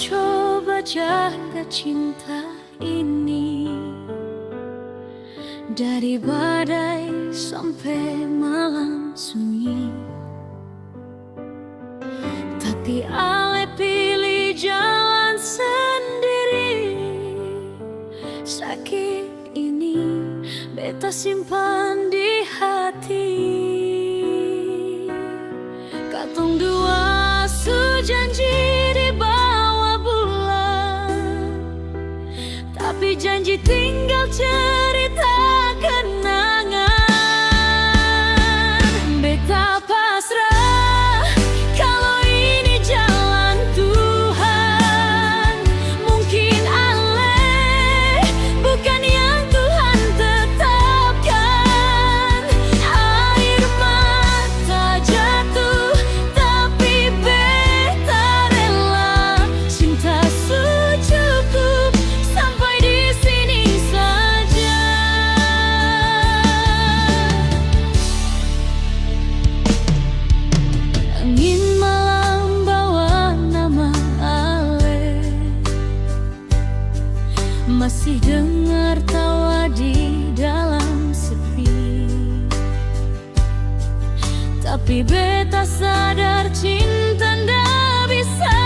coba jaga cinta ini dari badai sampai malam sunyi. Tapi Ale pilih jalan sendiri. Sakit ini beta simpan di hati. Katong dua sujanji di bawah bulan, tapi janji tinggal cerita kenangan. Beta pasrah kalau ini jalan Tuhan. Mungkin Ale bukan yang Tuhan tetapkan. Air mata jatuh, tapi beta rela. Cinta cukup sampai di sini saja. Angin malam bawa nama Ale, masih dengar tawa di dalam sepi. Tapi beta sadar cinta ndak bisa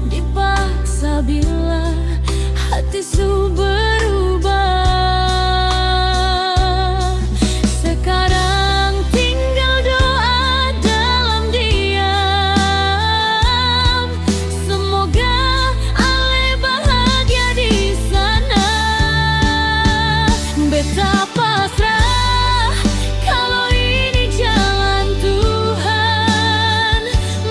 dipaksa bila hati su berubah. Sekarang tinggal doa dalam diam. Semoga Ale bahagia di sana. Beta pasrah kalau ini jalan Tuhan.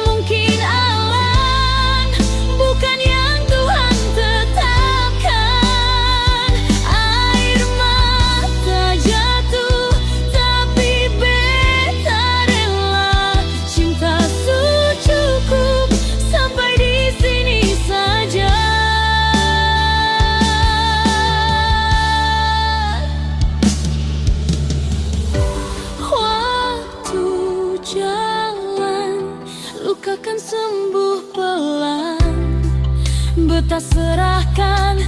Mungkin alam bukan yang Tuhan tetapkan. Air mata jatuh, tapi beta rela. Cinta cukup sampai di sini saja. Waktu jalan, luka kan sembuh pelan. Beta serahkan